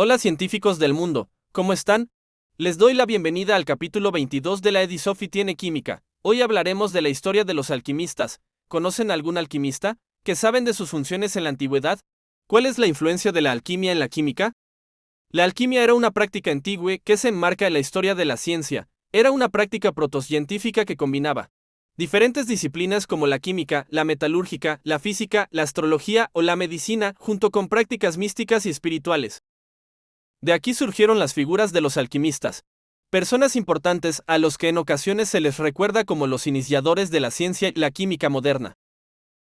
Hola científicos del mundo, ¿cómo están? Les doy la bienvenida al capítulo 22 de la Edisofi Tiene Química. Hoy hablaremos de la historia de los alquimistas. ¿Conocen algún alquimista? ¿Qué saben de sus funciones en la antigüedad? ¿Cuál es la influencia de la alquimia en la química? La alquimia era una práctica antigua que se enmarca en la historia de la ciencia. Era una práctica protocientífica que combinaba diferentes disciplinas como la química, la metalúrgica, la física, la astrología o la medicina, junto con prácticas místicas y espirituales. De aquí surgieron las figuras de los alquimistas, personas importantes a los que en ocasiones se les recuerda como los iniciadores de la ciencia y la química moderna.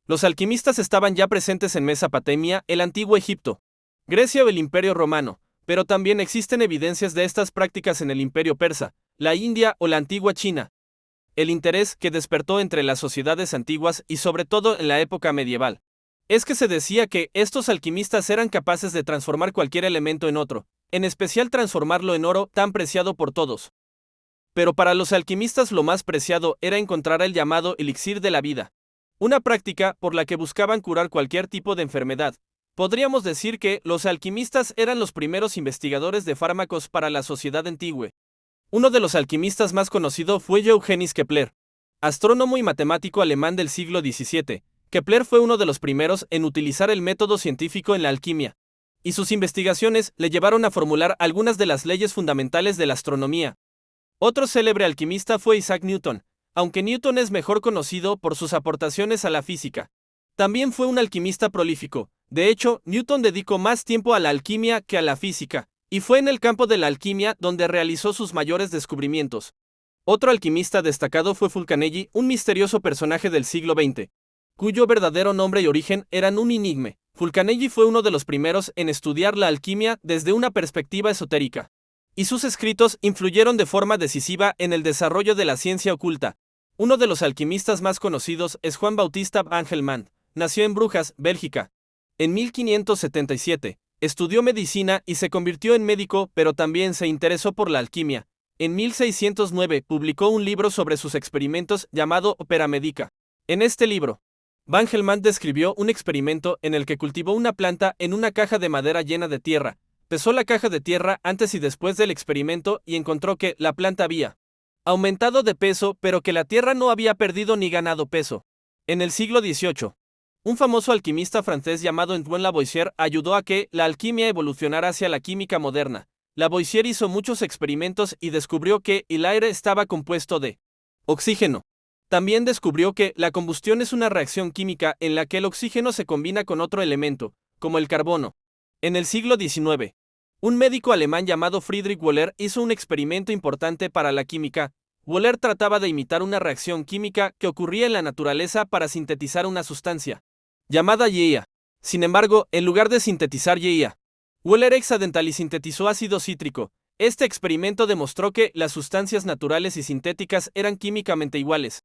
Los alquimistas estaban ya presentes en Mesopotamia, el antiguo Egipto, Grecia o el Imperio Romano, pero también existen evidencias de estas prácticas en el Imperio Persa, la India o la antigua China. El interés que despertó entre las sociedades antiguas y sobre todo en la época medieval es que se decía que estos alquimistas eran capaces de transformar cualquier elemento en otro, en especial transformarlo en oro tan preciado por todos. Pero para los alquimistas lo más preciado era encontrar el llamado elixir de la vida, una práctica por la que buscaban curar cualquier tipo de enfermedad. Podríamos decir que los alquimistas eran los primeros investigadores de fármacos para la sociedad antigua. Uno de los alquimistas más conocidos fue Johannes Kepler, astrónomo y matemático alemán del siglo XVII. Kepler fue uno de los primeros en utilizar el método científico en la alquimia, y sus investigaciones le llevaron a formular algunas de las leyes fundamentales de la astronomía. Otro célebre alquimista fue Isaac Newton, aunque Newton es mejor conocido por sus aportaciones a la física. También fue un alquimista prolífico. De hecho, Newton dedicó más tiempo a la alquimia que a la física, y fue en el campo de la alquimia donde realizó sus mayores descubrimientos. Otro alquimista destacado fue Fulcanelli, un misterioso personaje del siglo XX, cuyo verdadero nombre y origen eran un enigma. Fulcanelli fue uno de los primeros en estudiar la alquimia desde una perspectiva esotérica, y sus escritos influyeron de forma decisiva en el desarrollo de la ciencia oculta. Uno de los alquimistas más conocidos es Juan Bautista van Helmont. Nació en Brujas, Bélgica, en 1577. Estudió medicina y se convirtió en médico, pero también se interesó por la alquimia. En 1609 publicó un libro sobre sus experimentos llamado Opera Medica. En este libro, Van Helmont describió un experimento en el que cultivó una planta en una caja de madera llena de tierra. Pesó la caja de tierra antes y después del experimento y encontró que la planta había aumentado de peso, pero que la tierra no había perdido ni ganado peso. En el siglo XVIII, un famoso alquimista francés llamado Antoine Lavoisier ayudó a que la alquimia evolucionara hacia la química moderna. Lavoisier hizo muchos experimentos y descubrió que el aire estaba compuesto de oxígeno. También descubrió que la combustión es una reacción química en la que el oxígeno se combina con otro elemento, como el carbono. En el siglo XIX, un médico alemán llamado Friedrich Wöhler hizo un experimento importante para la química. Wöhler trataba de imitar una reacción química que ocurría en la naturaleza para sintetizar una sustancia llamada IEA. Sin embargo, en lugar de sintetizar IEA, Wöhler accidentally sintetizó ácido cítrico. Este experimento demostró que las sustancias naturales y sintéticas eran químicamente iguales.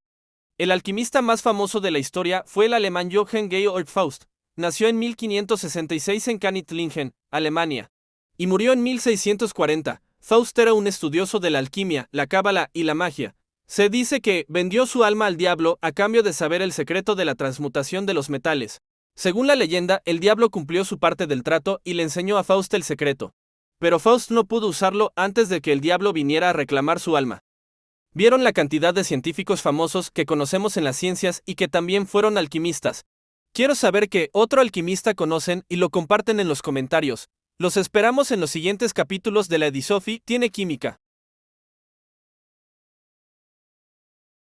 El alquimista más famoso de la historia fue el alemán Johann Georg Faust. Nació en 1566 en Knightlingen, Alemania, y murió en 1640. Faust era un estudioso de la alquimia, la cábala y la magia. Se dice que vendió su alma al diablo a cambio de saber el secreto de la transmutación de los metales. Según la leyenda, el diablo cumplió su parte del trato y le enseñó a Faust el secreto. Pero Faust no pudo usarlo antes de que el diablo viniera a reclamar su alma. Vieron la cantidad de científicos famosos que conocemos en las ciencias y que también fueron alquimistas. Quiero saber qué otro alquimista conocen y lo comparten en los comentarios. Los esperamos en los siguientes capítulos de la Edisofi Tiene Química.